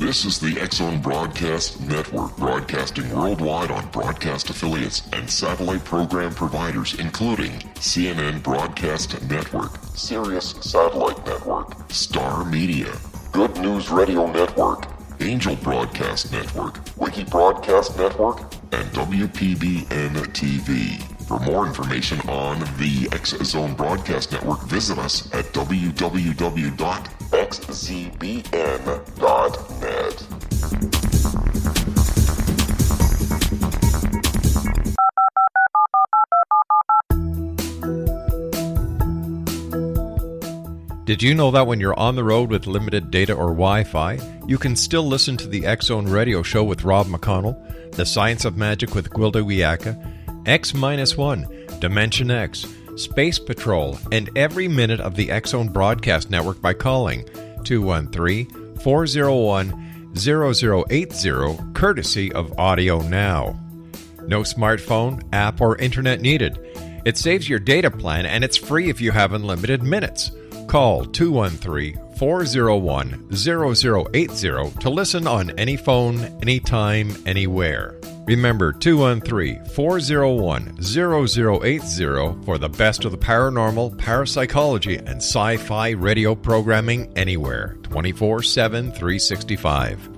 This is the X-Zone Broadcast Network, broadcasting worldwide on broadcast affiliates and satellite program providers, including CNN Broadcast Network, Sirius Satellite Network, Star Media, Good News Radio Network, Angel Broadcast Network, Wiki Broadcast Network, and WPBN TV. For more information on the X-Zone Broadcast Network, visit us at www.xzbn.net. Did you know that when you're on the road with limited data or Wi-Fi, you can still listen to the X-Zone Radio Show with Rob McConnell, The Science of Magic with Gwilda Wiyaka, X-1, Dimension X, Space Patrol, and every minute of the X-Zone Broadcast Network by calling 213-401-0080, courtesy of Audio Now. No smartphone, app, or internet needed. It saves your data plan, and it's free if you have unlimited minutes. Call 213-401-0080 to listen on any phone, anytime, anywhere. Remember, 213-401-0080 for the best of the paranormal, parapsychology, and sci-fi radio programming anywhere, 24/7, 365.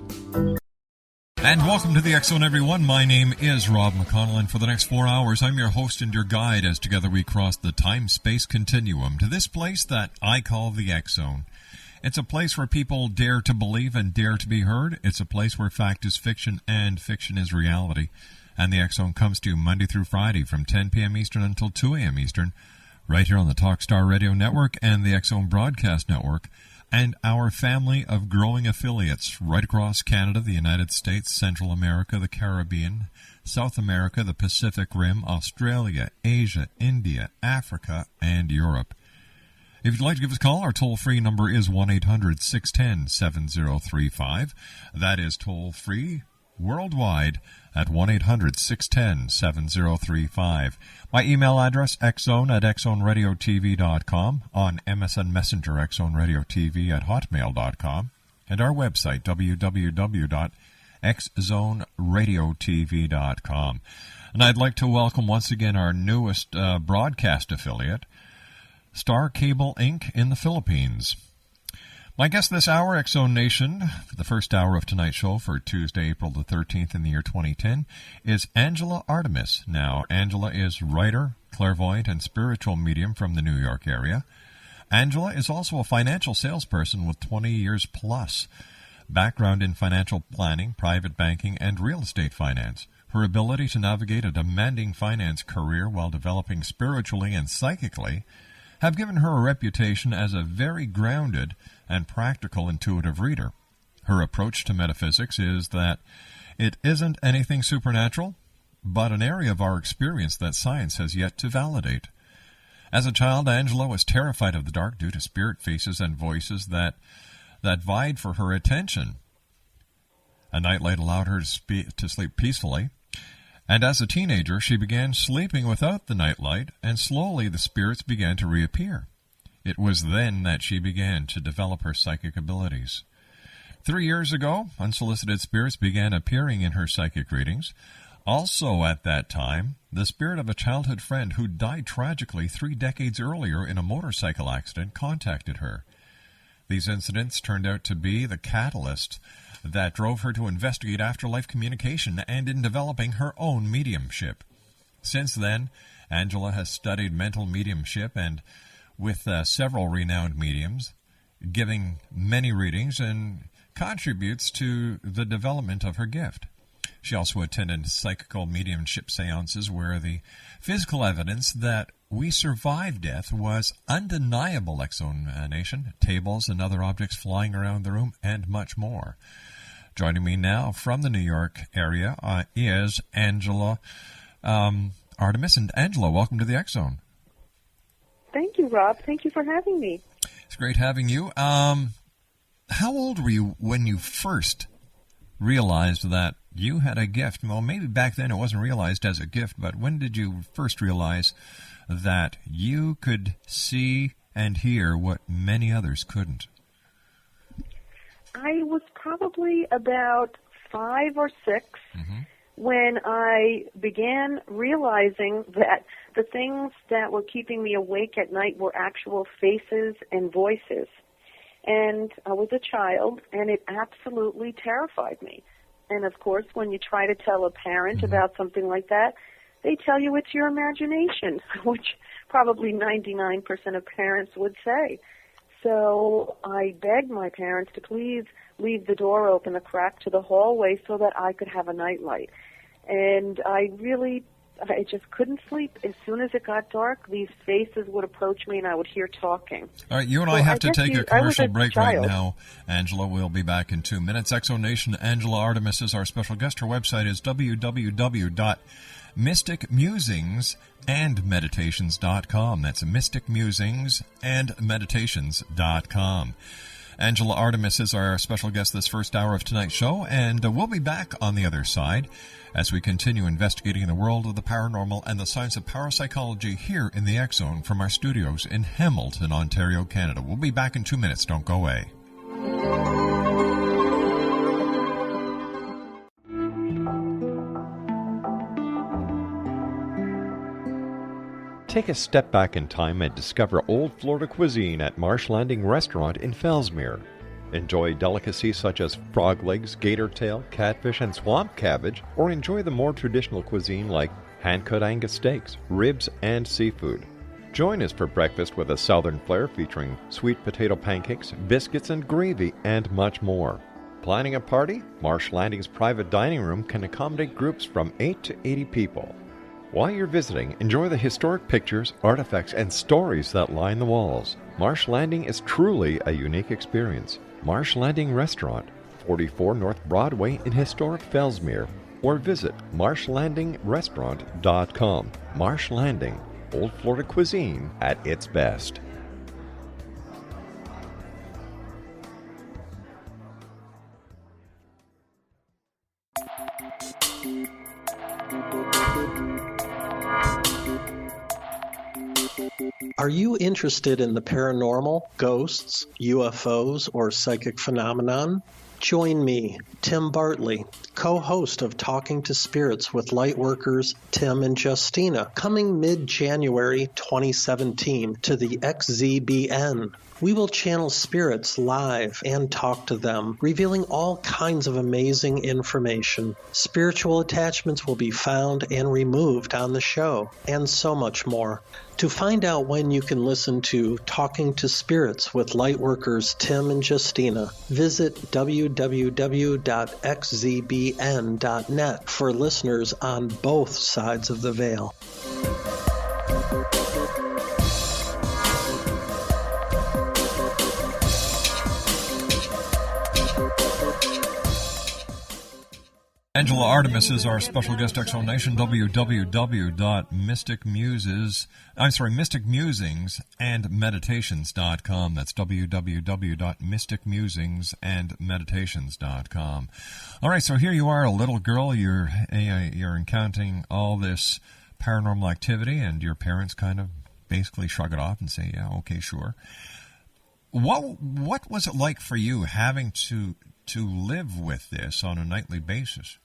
And welcome to the X-Zone, everyone. My name is Rob McConnell, and for the next 4 hours, I'm your host and your guide as together we cross the time-space continuum to this place that I call the X-Zone. It's a place where people dare to believe and dare to be heard. It's a place where fact is fiction and fiction is reality. And the X-Zone comes to you Monday through Friday from 10 p.m. Eastern until 2 a.m. Eastern, right here on the Talkstar Radio Network and the X-Zone Broadcast Network, and our family of growing affiliates right across Canada, the United States, Central America, the Caribbean, South America, the Pacific Rim, Australia, Asia, India, Africa, and Europe. If you'd like to give us a call, our toll-free number is 1-800-610-7035. That is toll-free worldwide at 1-800-610-7035. My email address, xzone@xzoneradiotv.com, on MSN Messenger, xzoneradiotv at hotmail.com, and our website, www.xzoneradiotv.com. And I'd like to welcome once again our newest broadcast affiliate, Star Cable Inc. in the Philippines. My guest this hour, X-Zone Nation, for the first hour of tonight's show for Tuesday, April the 13th in the year 2010, is Angela Artemis. Now, Angela is writer, clairvoyant, and spiritual medium from the New York area. Angela is also a financial salesperson with 20 years plus background in financial planning, private banking, and real estate finance. Her ability to navigate a demanding finance career while developing spiritually and psychically have given her a reputation as a very grounded and practical intuitive reader. Her approach to metaphysics is that it isn't anything supernatural, but an area of our experience that science has yet to validate. As a child, Angela was terrified of the dark due to spirit faces and voices that vied for her attention. A nightlight allowed her to sleep peacefully, and as a teenager, she began sleeping without the nightlight, and slowly the spirits began to reappear. It was then that she began to develop her psychic abilities. 3 years ago, unsolicited spirits began appearing in her psychic readings. Also at that time, the spirit of a childhood friend who died tragically 3 decades earlier in a motorcycle accident contacted her. These incidents turned out to be the catalyst that drove her to investigate afterlife communication and in developing her own mediumship. Since then, Angela has studied mental mediumship and with several renowned mediums, giving many readings, and contributes to the development of her gift. She also attended psychical mediumship seances where the physical evidence that we survived death was undeniable. X-Zone Nation, tables and other objects flying around the room, and much more. Joining me now from the New York area is Angela Artemis. And Angela, welcome to the X-Zone. Thank you, Rob. Thank you for having me. It's great having you. How old were you when you first realized that you had a gift? Well, maybe back then it wasn't realized as a gift, but when did you first realize that you could see and hear what many others couldn't? I was probably about 5 or 6 when I began realizing that the things that were keeping me awake at night were actual faces and voices. And I was a child, and it absolutely terrified me. And, of course, when you try to tell a parent about something like that, they tell you it's your imagination, which probably 99% of parents would say. So I begged my parents to please leave the door open a crack to the hallway so that I could have a nightlight. And I just couldn't sleep. As soon as it got dark, these faces would approach me and I would hear talking. All right, you and I have to take a commercial break right now, Angela. We'll be back in 2 minutes. Exonation, Angela Artemis is our special guest. Her website is www.mysticmusingsandmeditations.com. That's mysticmusingsandmeditations.com. Angela Artemis is our special guest this first hour of tonight's show, and we'll be back on the other side as we continue investigating the world of the paranormal and the science of parapsychology here in the X Zone from our studios in Hamilton, Ontario, Canada. We'll be back in 2 minutes. Don't go away. Take a step back in time and discover old Florida cuisine at Marsh Landing Restaurant in Fellsmere. Enjoy delicacies such as frog legs, gator tail, catfish, and swamp cabbage, or enjoy the more traditional cuisine like hand-cut Angus steaks, ribs, and seafood. Join us for breakfast with a southern flair featuring sweet potato pancakes, biscuits, and gravy, and much more. Planning a party? Marsh Landing's private dining room can accommodate groups from 8 to 80 people. While you're visiting, enjoy the historic pictures, artifacts, and stories that line the walls. Marsh Landing is truly a unique experience. Marsh Landing Restaurant, 44 North Broadway in historic Fellsmere, or visit marshlandingrestaurant.com. Marsh Landing, old Florida cuisine at its best. Are you interested in the paranormal, ghosts, UFOs, or psychic phenomenon? Join me, Tim Bartley, co-host of Talking to Spirits with Lightworkers Tim and Justina, coming mid-January 2017 to the XZBN. We will channel spirits live and talk to them, revealing all kinds of amazing information. Spiritual attachments will be found and removed on the show, and so much more. To find out when you can listen to Talking to Spirits with Lightworkers Tim and Justina, visit www.xzbn.net for listeners on both sides of the veil. Angela Artemis is our special guest. Exonation, mysticmusingsandmeditations.com. That's www.mysticmusingsandmeditations.com. All right, so here you are, a little girl. You're encountering all this paranormal activity, and your parents kind of basically shrug it off and say, yeah, okay, sure. What was it like for you having to live with this on a nightly basis?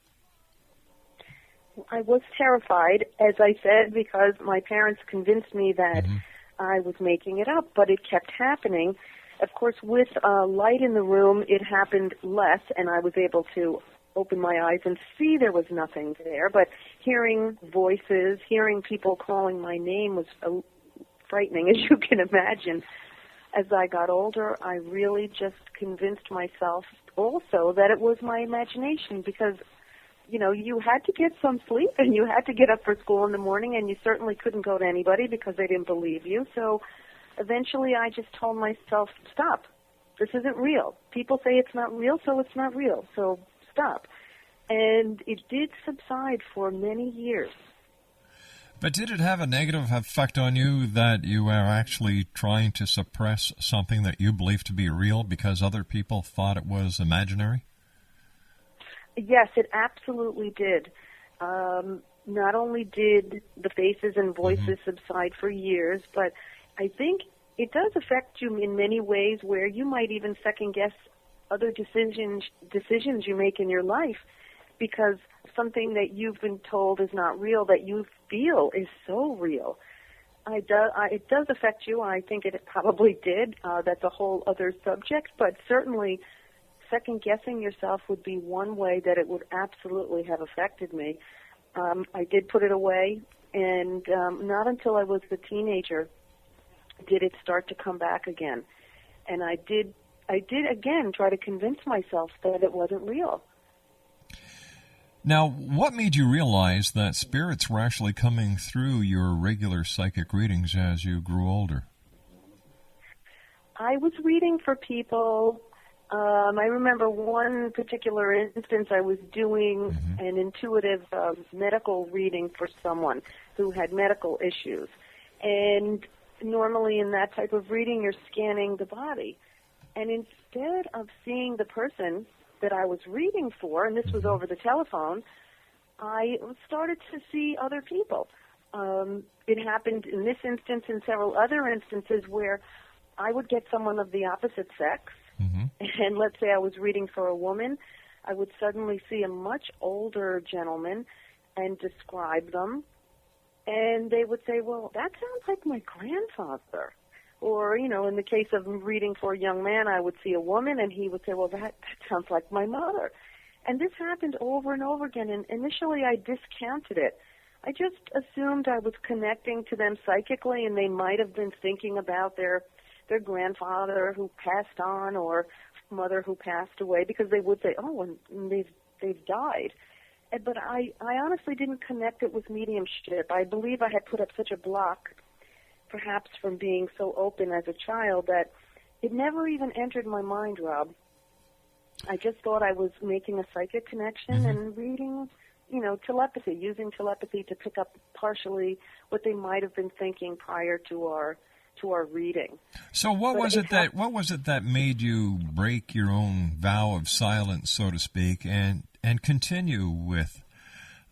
I was terrified, as I said, because my parents convinced me that I was making it up, but it kept happening. Of course, with light in the room, it happened less, and I was able to open my eyes and see there was nothing there. But hearing voices, hearing people calling my name was frightening, as you can imagine. As I got older, I really just convinced myself also that it was my imagination, because you know, you had to get some sleep and you had to get up for school in the morning, and you certainly couldn't go to anybody because they didn't believe you. So eventually I just told myself, stop. This isn't real. People say it's not real, so it's not real. So stop. And it did subside for many years. But did it have a negative effect on you that you were actually trying to suppress something that you believed to be real because other people thought it was imaginary? Yes, it absolutely did. Not only did the faces and voices subside for years, but I think it does affect you in many ways where you might even second-guess other decisions you make in your life, because something that you've been told is not real, that you feel is so real. It does affect you. I think it probably did. That's a whole other subject, but certainly second-guessing yourself would be one way that it would absolutely have affected me. I did put it away, and not until I was a teenager did it start to come back again. And I did again try to convince myself that it wasn't real. Now, what made you realize that spirits were actually coming through your regular psychic readings as you grew older? I was reading for people. I remember one particular instance I was doing an intuitive medical reading for someone who had medical issues. And normally in that type of reading, you're scanning the body. And instead of seeing the person that I was reading for, and this was over the telephone, I started to see other people. It happened in this instance and several other instances where I would get someone of the opposite sex, and let's say I was reading for a woman, I would suddenly see a much older gentleman and describe them, and they would say, well, that sounds like my grandfather. Or, in the case of reading for a young man, I would see a woman, and he would say, well, that sounds like my mother. And this happened over and over again, and initially I discounted it. I just assumed I was connecting to them psychically, and they might have been thinking about their grandfather who passed on or mother who passed away, because they would say, oh, and they've died. But I honestly didn't connect it with mediumship. I believe I had put up such a block, perhaps from being so open as a child, that it never even entered my mind, Rob. I just thought I was making a psychic connection and reading, telepathy, using telepathy to pick up partially what they might have been thinking prior to our reading. So what was it that made you break your own vow of silence, so to speak, and continue with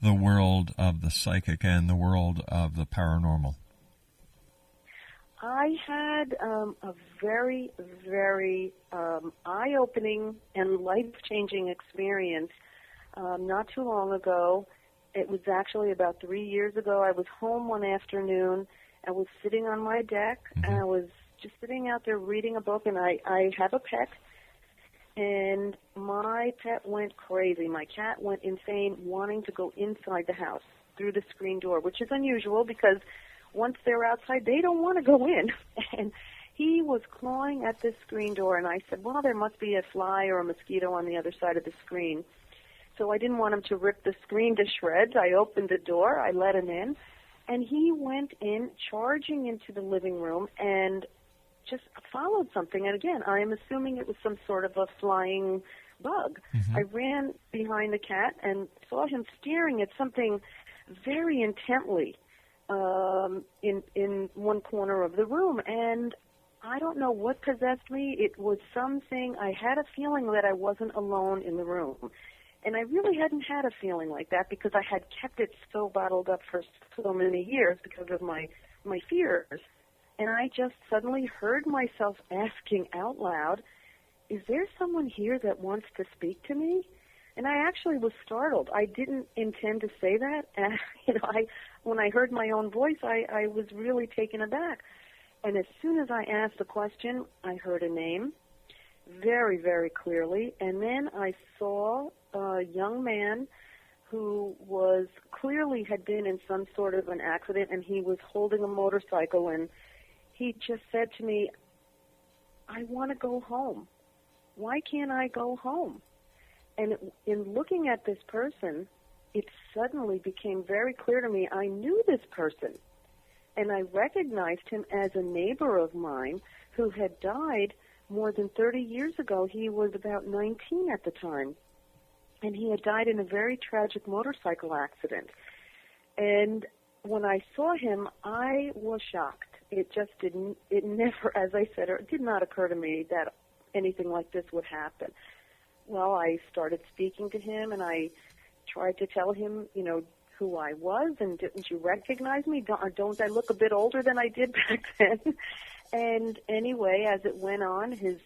the world of the psychic and the world of the paranormal? I had a very, very eye-opening and life-changing experience not too long ago. It was actually about 3 years ago. I was home one afternoon. I was sitting on my deck, and I was just sitting out there reading a book, and I have a pet, and my pet went crazy. My cat went insane, wanting to go inside the house through the screen door, which is unusual because once they're outside, they don't want to go in. And he was clawing at this screen door, and I said, well, there must be a fly or a mosquito on the other side of the screen. So I didn't want him to rip the screen to shreds. I opened the door. I let him in. And he went in, charging into the living room, and just followed something. And again, I am assuming it was some sort of a flying bug. I ran behind the cat and saw him staring at something very intently in one corner of the room. And I don't know what possessed me. It was something, I had a feeling that I wasn't alone in the room. And I really hadn't had a feeling like that because I had kept it so bottled up for so many years because of my fears. And I just suddenly heard myself asking out loud, is there someone here that wants to speak to me? And I actually was startled. I didn't intend to say that. And, when I heard my own voice, I was really taken aback. And as soon as I asked the question, I heard a name very, very clearly. And then I saw a young man who was clearly had been in some sort of an accident, and he was holding a motorcycle, and he just said to me, I want to go home. Why can't I go home? And in looking at this person, it suddenly became very clear to me I knew this person, and I recognized him as a neighbor of mine who had died more than 30 years ago. He was about 19 at the time, and he had died in a very tragic motorcycle accident. And when I saw him, I was shocked. It never, as I said, it did not occur to me that anything like this would happen. Well, I started speaking to him, and I tried to tell him, who I was, and didn't you recognize me? Don't I look a bit older than I did back then? And anyway, as it went on, his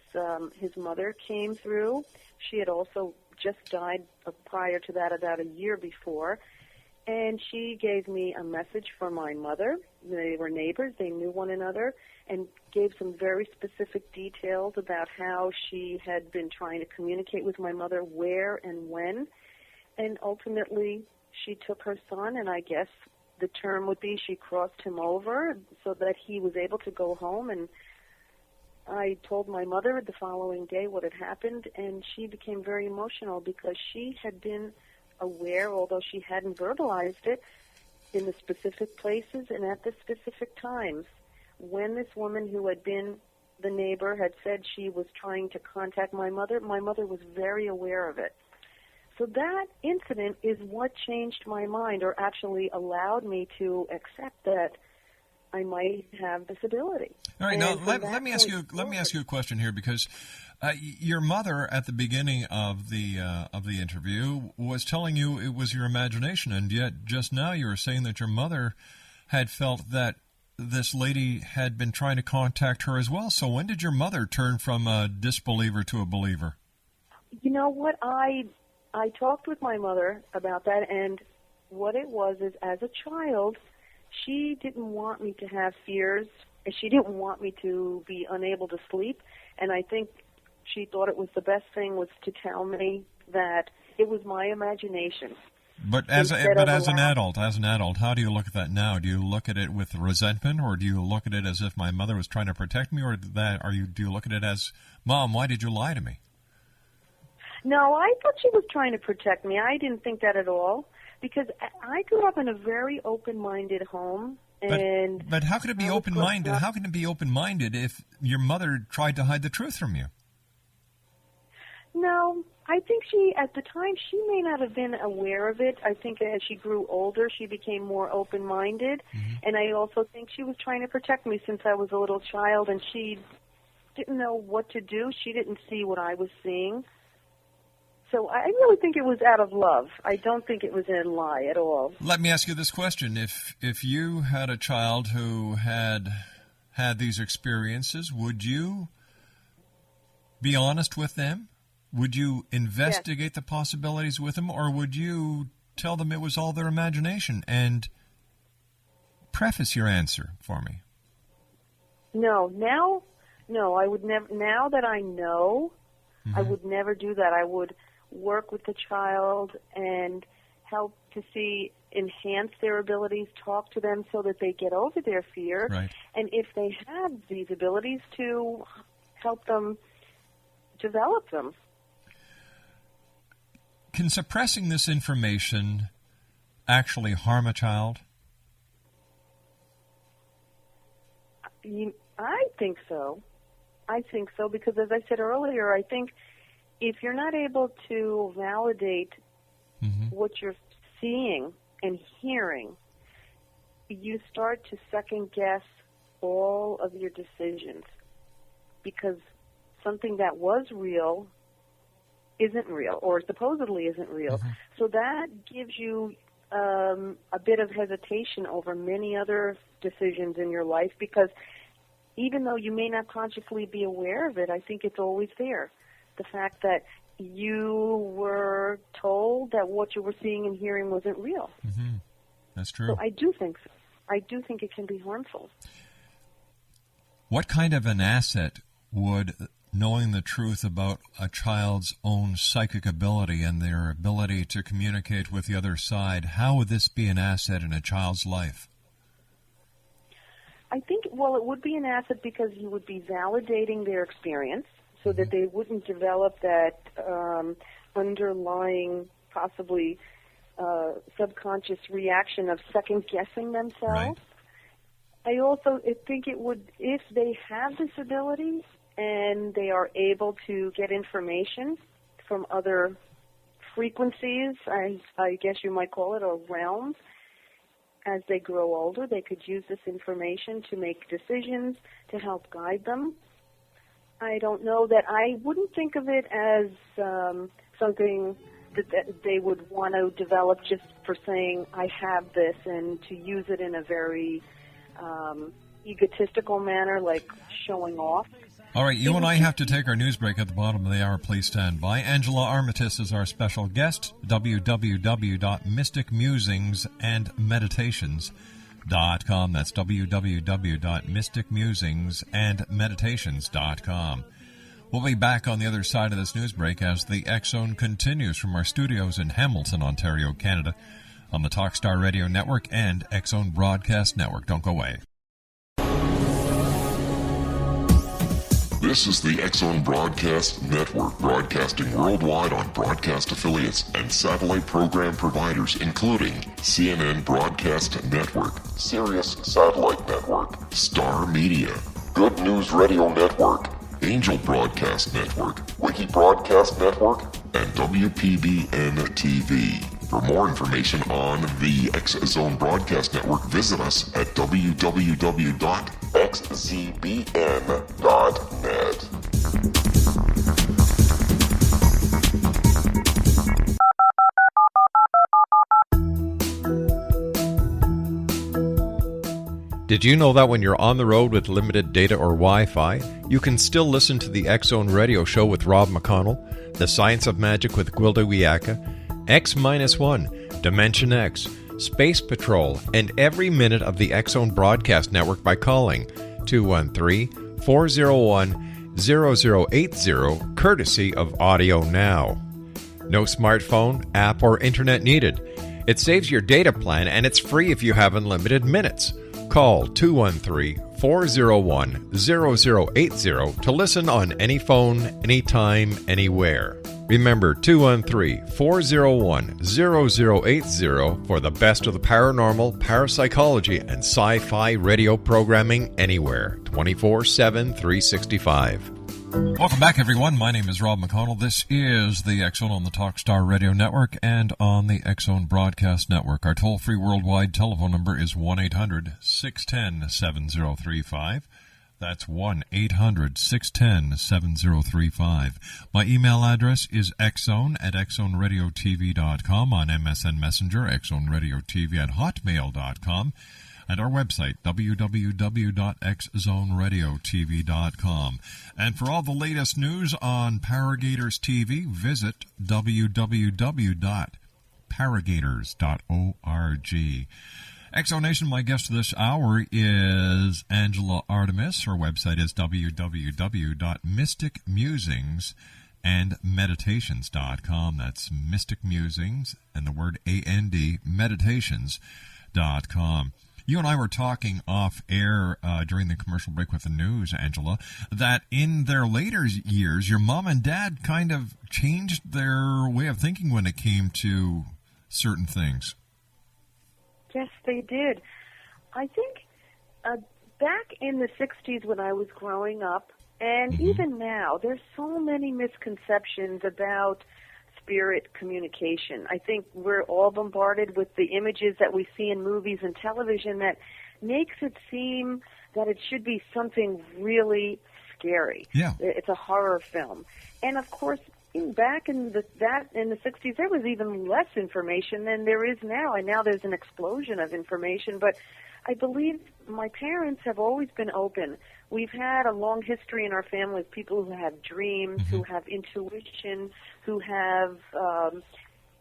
mother came through. She had also just died prior to that, about a year before. And she gave me a message for my mother. They were neighbors. They knew one another, and gave some very specific details about how she had been trying to communicate with my mother, where and when. And ultimately, she took her son, and I guess the term would be she crossed him over so that he was able to go home. And I told my mother the following day what had happened, and she became very emotional because she had been aware, although she hadn't verbalized it, in the specific places and at the specific times. When this woman who had been the neighbor had said she was trying to contact my mother was very aware of it. So that incident is what changed my mind, or actually allowed me to accept that I might have this ability. All right, now let me ask you a question here, because your mother at the beginning of the interview was telling you it was your imagination, and yet just now you were saying that your mother had felt that this lady had been trying to contact her as well. So when did your mother turn from a disbeliever to a believer? You know what, I talked with my mother about that, and what it was is, as a child, she didn't want me to have fears, and she didn't want me to be unable to sleep, and I think she thought it was the best thing was to tell me that it was my imagination. But as an adult, how do you look at that now? Do you look at it with resentment, or do you look at it as if my mother was trying to protect me, or do you look at it as, Mom, why did you lie to me? No, I thought she was trying to protect me. I didn't think that at all, because I grew up in a very open-minded home. But how could it be open-minded? How can it be open-minded if your mother tried to hide the truth from you? No, I think at the time, she may not have been aware of it. I think as she grew older, she became more open-minded. Mm-hmm. And I also think she was trying to protect me since I was a little child, and she didn't know what to do. She didn't see what I was seeing. So I really think it was out of love. I don't think it was in lie at all. Let me ask you this question. If you had a child who had these experiences, would you be honest with them? Would you investigate the possibilities with them, or would you tell them it was all their imagination? And preface your answer for me. No, I would never. Now that I know, I would never do that. I would work with the child and help to enhance their abilities, talk to them so that they get over their fear. Right. And if they have these abilities, to help them develop them. Can suppressing this information actually harm a child? I think so. Because as I said earlier, I think if you're not able to validate what you're seeing and hearing, you start to second guess all of your decisions, because something that was real isn't real, or supposedly isn't real. Mm-hmm. So that gives you a bit of hesitation over many other decisions in your life, because even though you may not consciously be aware of it, I think it's always there. The fact that you were told that what you were seeing and hearing wasn't real. Mm-hmm. That's true. So I do think so. I do think it can be harmful. What kind of an asset would knowing the truth about a child's own psychic ability and their ability to communicate with the other side, how would this be an asset in a child's life? I think, it would be an asset because you would be validating their experience so that they wouldn't develop that underlying, possibly subconscious reaction of second-guessing themselves. Right. I also think it would, if they have this ability and they are able to get information from other frequencies, I guess you might call it, or realms, as they grow older, they could use this information to make decisions, to help guide them. I don't know that I wouldn't think of it as something that they would want to develop just for saying, I have this, and to use it in a very egotistical manner, like showing off. All right, you and I have to take our news break at the bottom of the hour. Please stand by. Angela Armitage is our special guest. www.mysticmusingandmeditations.com. That's www.mysticmusingandmeditations.com. We'll be back on the other side of this news break as the X Zone continues from our studios in Hamilton, Ontario, Canada, on the Talkstar Radio Network and X Zone Broadcast Network. Don't go away. This is the X Zone Broadcast Network, broadcasting worldwide on broadcast affiliates and satellite program providers, including CNN Broadcast Network, Sirius Satellite Network, Star Media, Good News Radio Network, Angel Broadcast Network, Wiki Broadcast Network, and WPBN TV. For more information on the X Zone Broadcast Network, visit us at www.xzbn.net. Did you know that when you're on the road with limited data or Wi-Fi, you can still listen to the X Zone Radio Show with Rob McConnell, The Science of Magic with Gwilda Wiyaka, X-1, Dimension X, Space Patrol, and every minute of the X Zone Broadcast Network by calling 213-401-0080, courtesy of Audio Now. No smartphone, app, or internet needed. It saves your data plan, and it's free if you have unlimited minutes. Call 213-401-0080 to listen on any phone, anytime, anywhere. Remember, 213-401-0080 for the best of the paranormal, parapsychology, and sci-fi radio programming anywhere, 24/7, 365. Welcome back, everyone. My name is Rob McConnell. This is the X Zone on the Talkstar Radio Network and on the X Zone Broadcast Network. Our toll-free worldwide telephone number is 1-800-610-7035. That's 1-800-610-7035. My email address is xzone@xzoneradiotv.com, on MSN Messenger, xzoneradiotv@hotmail.com, and our website, www.xzoneradiotv.com. And for all the latest news on Paragators TV, visit www.paragators.org. Exonation, my guest this hour is Angela Artemis. Her website is www.mysticmusingandmeditations.com. That's Mystic Musings and the word AND, meditations.com. You and I were talking off air during the commercial break with the news, Angela, that in their later years, your mom and dad kind of changed their way of thinking when it came to certain things. Yes, they did. I think back in the 60s when I was growing up, and even now, there's so many misconceptions about spirit communication. I think we're all bombarded with the images that we see in movies and television that makes it seem that it should be something really scary. Yeah. It's a horror film. And of course, back in the 60s, there was even less information than there is now, and now there's an explosion of information. But I believe my parents have always been open. We've had a long history in our family of people who have dreams, who have intuition, who have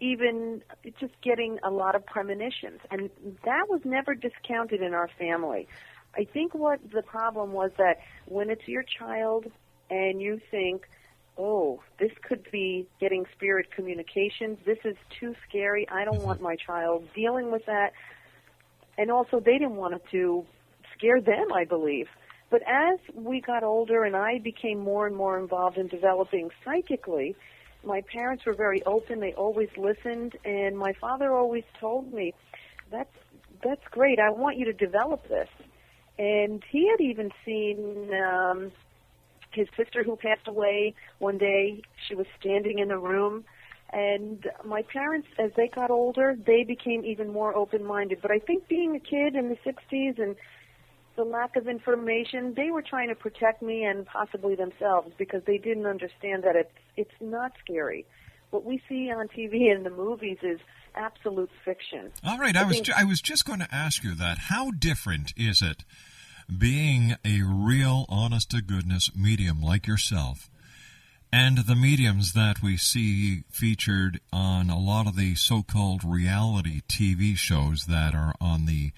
even just getting a lot of premonitions, and that was never discounted in our family. I think what the problem was that when it's your child and you think, oh, this could be getting spirit communications. This is too scary. I don't want my child dealing with that. And also, they didn't want it to scare them, I believe. But as we got older and I became more and more involved in developing psychically, my parents were very open. They always listened. And my father always told me, that's great. I want you to develop this. And he had even seen his sister who passed away one day. She was standing in the room, and my parents, as they got older, they became even more open-minded. But I think being a kid in the 60s and the lack of information, they were trying to protect me and possibly themselves because they didn't understand that it's not scary. What we see on TV and the movies is absolute fiction. All right, I was just going to ask you that. How different is it being a real, honest-to-goodness medium like yourself, and the mediums that we see featured on a lot of the so-called reality TV shows that are on the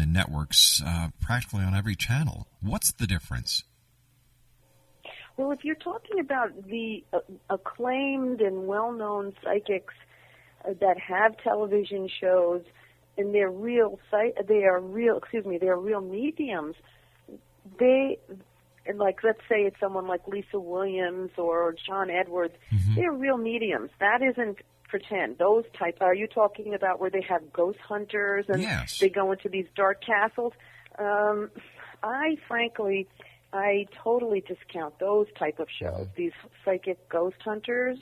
networks, practically on every channel. What's the difference? Well, if you're talking about the acclaimed and well-known psychics that have television shows, and they're real mediums. And like, let's say it's someone like Lisa Williams or John Edwards. They're real mediums. That isn't pretend. Those type. Are you talking about where they have ghost hunters and Yes. they go into these dark castles? I totally discount those type of shows. These psychic ghost hunters.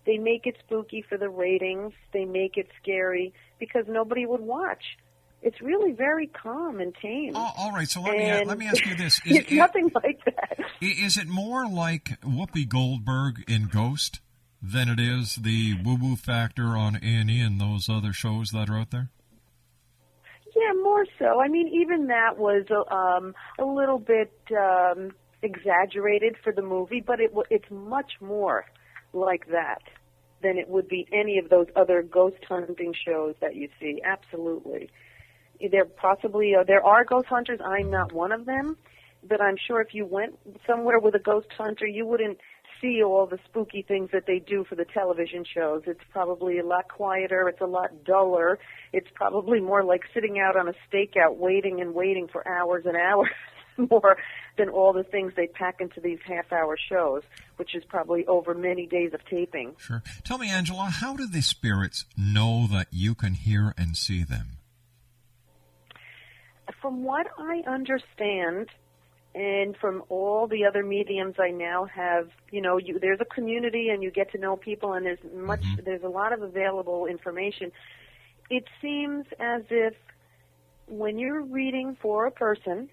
They make it spooky for the ratings. They make it scary because nobody would watch. It's really very calm and tame. Oh, all right, so let me ask you this. It's nothing like that. Is it more like Whoopi Goldberg in Ghost than it is the woo-woo factor on A&E and those other shows that are out there? Yeah, more so. I mean, even that was a little bit exaggerated for the movie, but it's much more like that than it would be any of those other ghost hunting shows that you see. Absolutely. There are ghost hunters. I'm not one of them, but I'm sure if you went somewhere with a ghost hunter, you wouldn't see all the spooky things that they do for the television shows. It's probably a lot quieter. It's a lot duller. It's probably more like sitting out on a stakeout waiting and waiting for hours and hours more than all the things they pack into these half-hour shows, which is probably over many days of taping. Sure. Tell me, Angela, how do the spirits know that you can hear and see them? From what I understand, and from all the other mediums I now have, there's a community and you get to know people, and there's a lot of available information. It seems as if when you're reading for a person,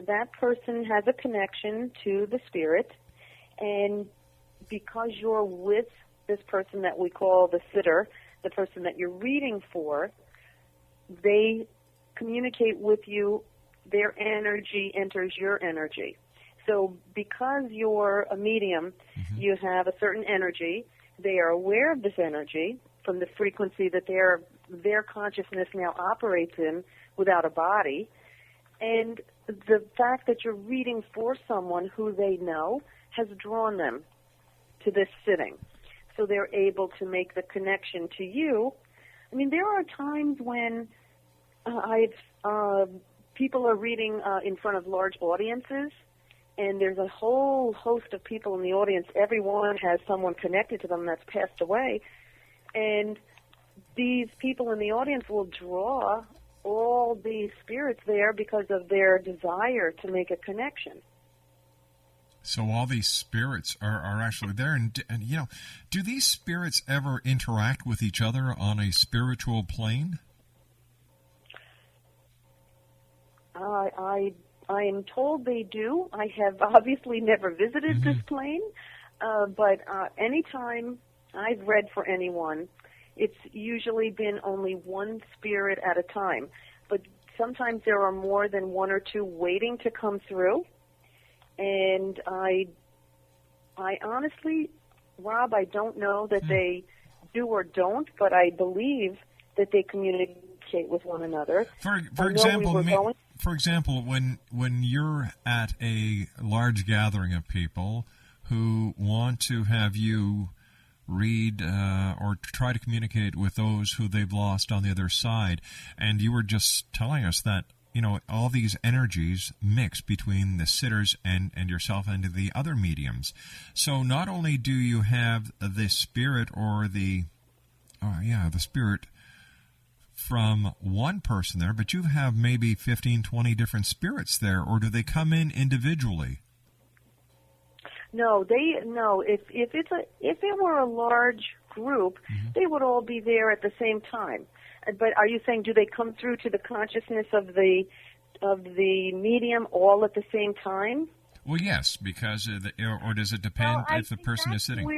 that person has a connection to the spirit, and because you're with this person that we call the sitter, the person that you're reading for, they communicate with you. Their energy enters your energy. So because you're a medium, you have a certain energy. They are aware of this energy from the frequency that their consciousness now operates in without a body. And the fact that you're reading for someone who they know has drawn them to this sitting. So they're able to make the connection to you. I mean, there are times when people are reading in front of large audiences, and there's a whole host of people in the audience. Everyone has someone connected to them that's passed away, and these people in the audience will draw all these spirits there because of their desire to make a connection. So all these spirits are actually there, and do these spirits ever interact with each other on a spiritual plane? I am told they do. I have obviously never visited this plane, but anytime I've read for anyone, it's usually been only one spirit at a time. But sometimes there are more than one or two waiting to come through. And I honestly, Rob, I don't know that they do or don't, but I believe that they communicate with one another. For example, when you're at a large gathering of people who want to have you read or try to communicate with those who they've lost on the other side, and you were just telling us that all these energies mix between the sitters and yourself and the other mediums. So not only do you have the spirit or the spirit from one person there, but you have maybe 15, 20 different spirits there, or do they come in individually? No, if it were a large group, they would all be there at the same time. But are you saying, do they come through to the consciousness of the medium all at the same time? Well, yes, because or does it depend if the person is sitting?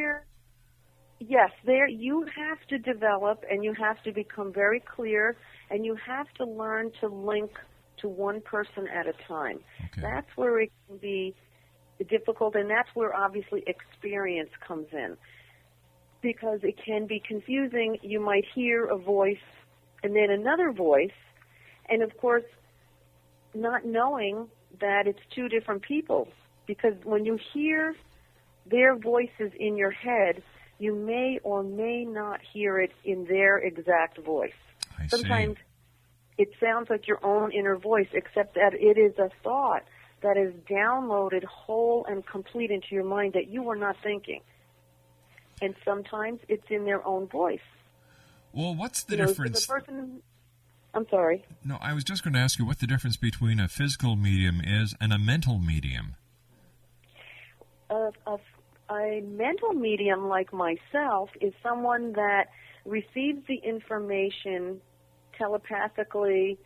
Yes, there you have to develop, and you have to become very clear, and you have to learn to link to one person at a time. Okay. That's where it can be difficult, and that's where obviously experience comes in, because it can be confusing. You might hear a voice and then another voice, and of course not knowing that it's two different people, because when you hear their voices in your head, you may or may not hear it in their exact voice. Sometimes it sounds like your own inner voice, except that it is a thought that is downloaded whole and complete into your mind that you were not thinking. And sometimes it's in their own voice. Well, what's the difference? So the person, I'm sorry. No, I was just going to ask you what the difference between a physical medium is and a mental medium. A mental medium like myself is someone that receives the information telepathically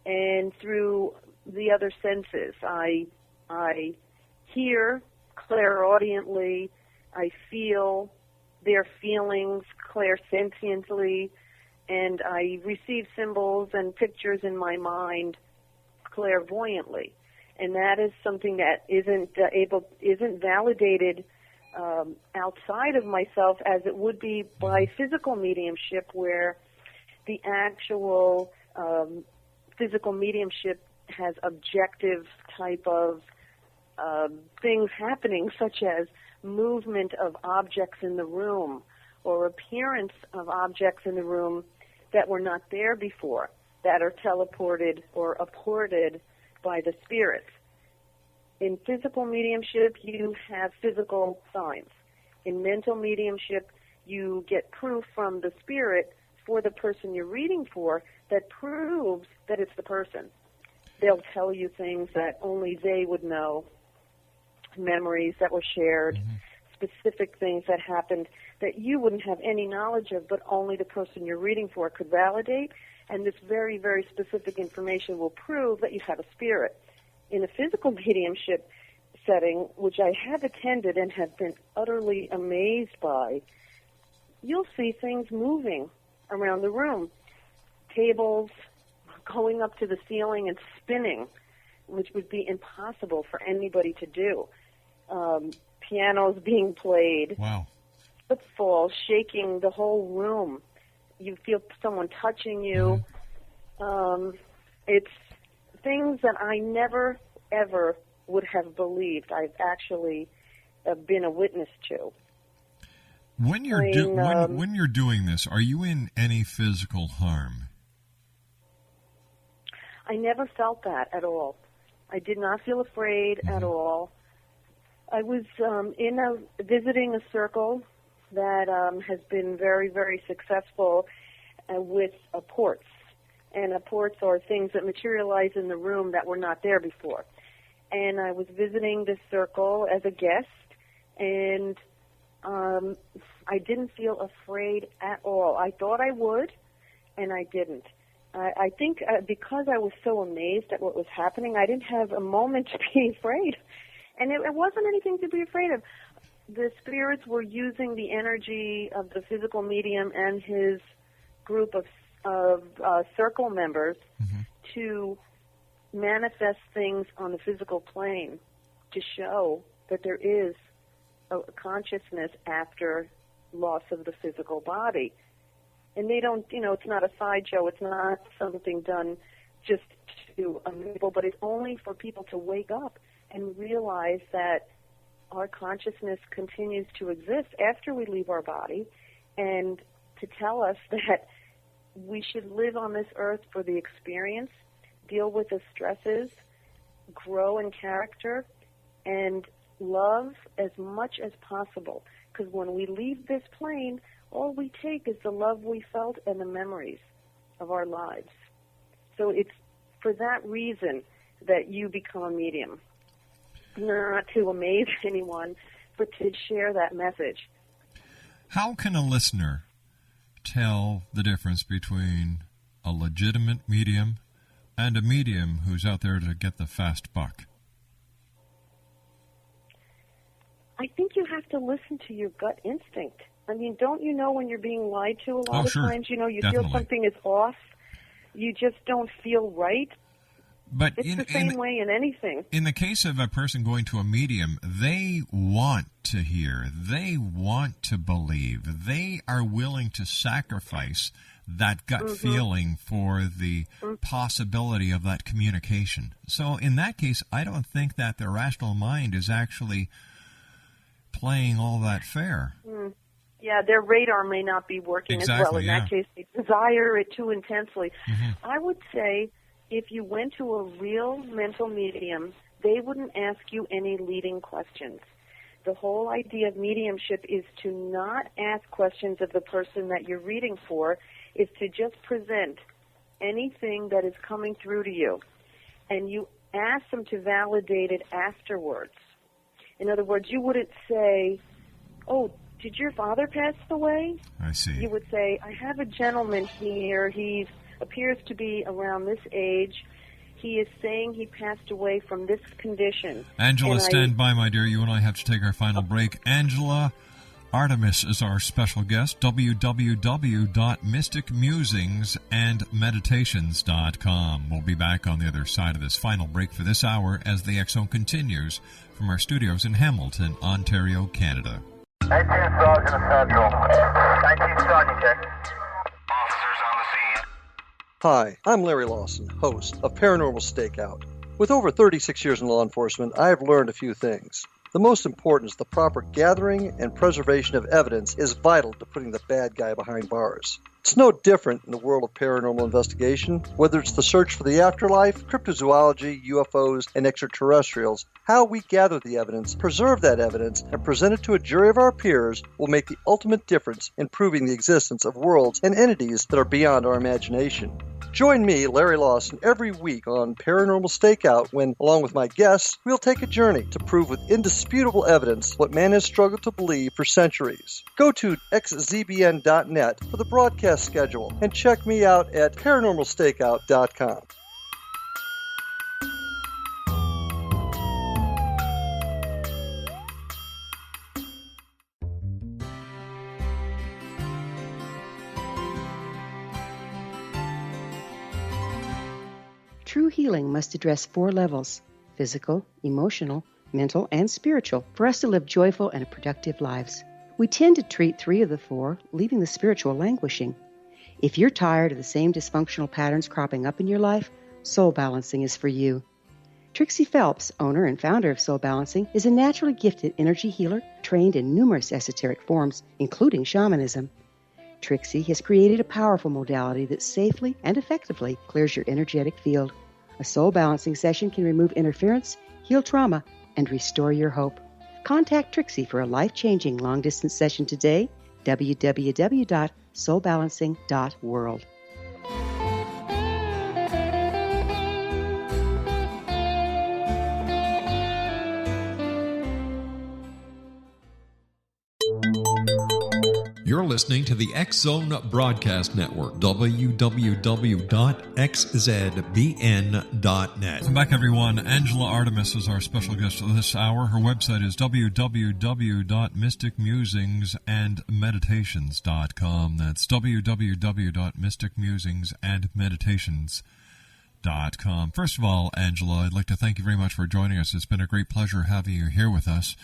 and through the other senses. I hear clairaudiently, I feel their feelings clairsentiently, and I receive symbols and pictures in my mind clairvoyantly. And that is something that isn't validated outside of myself as it would be by physical mediumship, where the actual physical mediumship has objective type of things happening, such as movement of objects in the room or appearance of objects in the room that were not there before, that are teleported or apported by the spirits. In physical mediumship, you have physical signs. In mental mediumship, you get proof from the spirit for the person you're reading for that proves that it's the person. They'll tell you things that only they would know, memories that were shared, specific things that happened that you wouldn't have any knowledge of, but only the person you're reading for could validate, and this very, very specific information will prove that you have a spirit. In a physical mediumship setting, which I have attended and have been utterly amazed by, you'll see things moving around the room. Tables going up to the ceiling and spinning, which would be impossible for anybody to do. Pianos being played. Wow. Footfalls shaking the whole room. You feel someone touching you. It's things that I never, ever would have believed I've actually been a witness to. When you're when you're doing this, are you in any physical harm? I never felt that at all. I did not feel afraid at all. I was visiting a circle that has been very, very successful with apports. And apports are things that materialize in the room that were not there before. And I was visiting this circle as a guest, and I didn't feel afraid at all. I thought I would, and I didn't. I think because I was so amazed at what was happening, I didn't have a moment to be afraid. And it wasn't anything to be afraid of. The spirits were using the energy of the physical medium and his group of circle members to manifest things on the physical plane to show that there is a consciousness after loss of the physical body. And they don't, it's not a sideshow. It's not something done just to people, but it's only for people to wake up and realize that our consciousness continues to exist after we leave our body, and to tell us that we should live on this earth for the experience, deal with the stresses, grow in character, and love as much as possible. Because when we leave this plane, all we take is the love we felt and the memories of our lives. So it's for that reason that you become a medium. Not to amaze anyone, but to share that message. How can a listener tell the difference between a legitimate medium and a medium who's out there to get the fast buck? I think you have to listen to your gut instinct. I mean, don't you know when you're being lied to a lot of times? You Definitely. feel something is off. You just don't feel right. But it's the same way in anything. In the case of a person going to a medium, they want to hear, they want to believe, they are willing to sacrifice that gut feeling for the possibility of that communication. So in that case, I don't think that the rational mind is actually playing all that fair. Yeah, their radar may not be working as well. In that case, they desire it too intensely. I would say if you went to a real mental medium, they wouldn't ask you any leading questions. The whole idea of mediumship is to not ask questions of the person that you're reading for, is to just present anything that is coming through to you. And you ask them to validate it afterwards. In other words, you wouldn't say, oh, did your father pass away? I see. You would say, I have a gentleman here. He appears to be around this age. He is saying he passed away from this condition. Angela, stand by, my dear. You and I have to take our final break. Angela Artemis is our special guest. www.mysticmusingsandmeditations.com. We'll be back on the other side of this final break for this hour as the X Zone continues from our studios in Hamilton, Ontario, Canada. 19 Sergeant Central. 19 Sergeant, check. Officers on the scene. Hi, I'm Larry Lawson, host of Paranormal Stakeout. With over 36 years in law enforcement, I have learned a few things. The most important is the proper gathering and preservation of evidence is vital to putting the bad guy behind bars. It's no different in the world of paranormal investigation. Whether it's the search for the afterlife, cryptozoology, UFOs, and extraterrestrials, how we gather the evidence, preserve that evidence, and present it to a jury of our peers will make the ultimate difference in proving the existence of worlds and entities that are beyond our imagination. Join me, Larry Lawson, every week on Paranormal Stakeout when, along with my guests, we'll take a journey to prove with indisputable evidence what man has struggled to believe for centuries. Go to xzbn.net for the broadcast schedule and check me out at paranormalstakeout.com. True healing must address 4 levels: physical, emotional, mental, and spiritual, for us to live joyful and productive lives. We tend to treat 3 of the 4, leaving the spiritual languishing. If you're tired of the same dysfunctional patterns cropping up in your life, Soul Balancing is for you. Trixie Phelps, owner and founder of Soul Balancing, is a naturally gifted energy healer trained in numerous esoteric forms, including shamanism. Trixie has created a powerful modality that safely and effectively clears your energetic field. A soul balancing session can remove interference, heal trauma, and restore your hope. Contact Trixie for a life-changing long-distance session today. www.soulbalancing.world. You're listening to the X Zone Broadcast Network, www.xzbn.net. Welcome back, everyone. Angela Artemis is our special guest for this hour. Her website is www.mysticmusingsandmeditations.com. That's www.mysticmusingsandmeditations.com. First of all, Angela, I'd like to thank you very much for joining us. It's been a great pleasure having you here with us.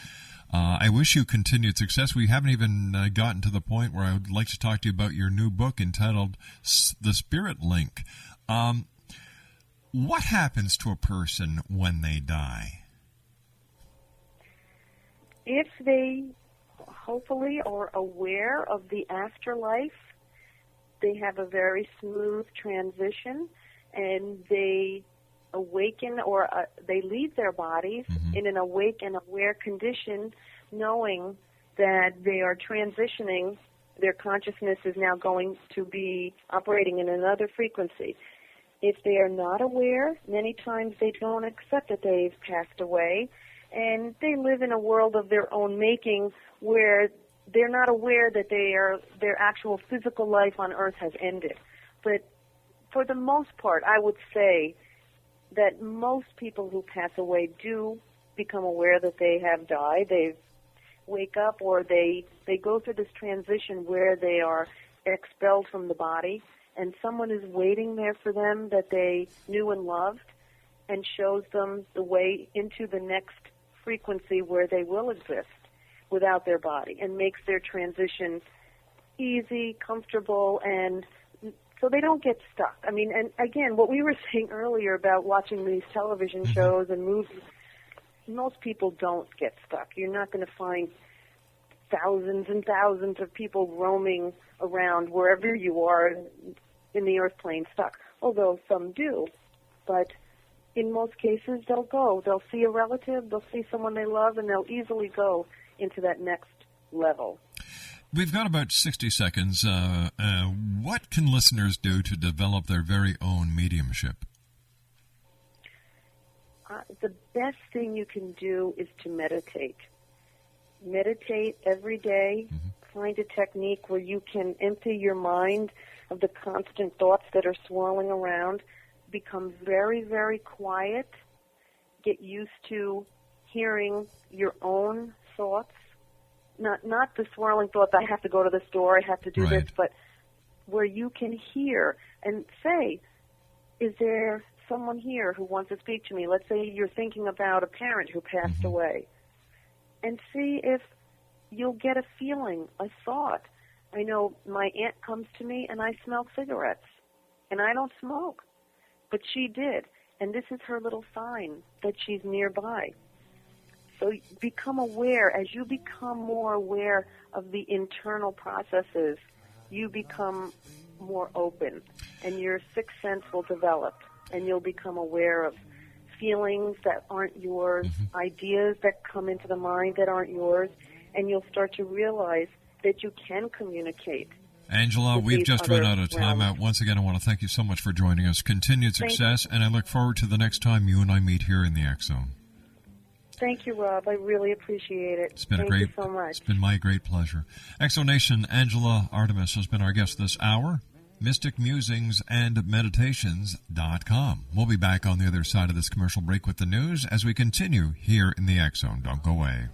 I wish you continued success. We haven't even gotten to the point where I would like to talk to you about your new book entitled The Spirit Link. What happens to a person when they die? If they hopefully are aware of the afterlife, they have a very smooth transition, and they awaken, or they leave their bodies in an awake and aware condition, knowing that they are transitioning. Their consciousness is now going to be operating in another frequency. If they are not aware, many times they don't accept that they've passed away, and they live in a world of their own making where they're not aware that their actual physical life on Earth has ended. But for the most part, I would say that most people who pass away do become aware that they have died. They wake up, or they go through this transition where they are expelled from the body, and someone is waiting there for them that they knew and loved, and shows them the way into the next frequency where they will exist without their body, and makes their transition easy, comfortable, and so they don't get stuck. I mean, and again, what we were saying earlier about watching these television shows and movies, most people don't get stuck. You're not going to find thousands and thousands of people roaming around wherever you are in the earth plane stuck, although some do. But in most cases, they'll go. They'll see a relative, they'll see someone they love, and they'll easily go into that next level. We've got about 60 seconds. What can listeners do to develop their very own mediumship? The best thing you can do is to meditate. Meditate every day. Find a technique where you can empty your mind of the constant thoughts that are swirling around. Become very, very quiet. Get used to hearing your own thoughts. Not the swirling thoughts, I have to go to the store, I have to do this, but where you can hear and say, is there someone here who wants to speak to me? Let's say you're thinking about a parent who passed away. And see if you'll get a feeling, a thought. I know my aunt comes to me and I smell cigarettes. And I don't smoke. But she did. And this is her little sign that she's nearby. So become aware. As you become more aware of the internal processes, you become more open. And your sixth sense will develop. And you'll become aware of feelings that aren't yours, ideas that come into the mind that aren't yours, and you'll start to realize that you can communicate. Angela, we've just run out of time. Once again, I want to thank you so much for joining us. Continued success, and I look forward to the next time you and I meet here in the X Zone. Thank you, Rob. I really appreciate it. It's been Thank you so much. It's been my great pleasure. X Zone Nation, Angela Artemis has been our guest this hour. mysticmusings.and meditations.com. We'll be back on the other side of this commercial break with the news as we continue here in the X Zone. Don't go away.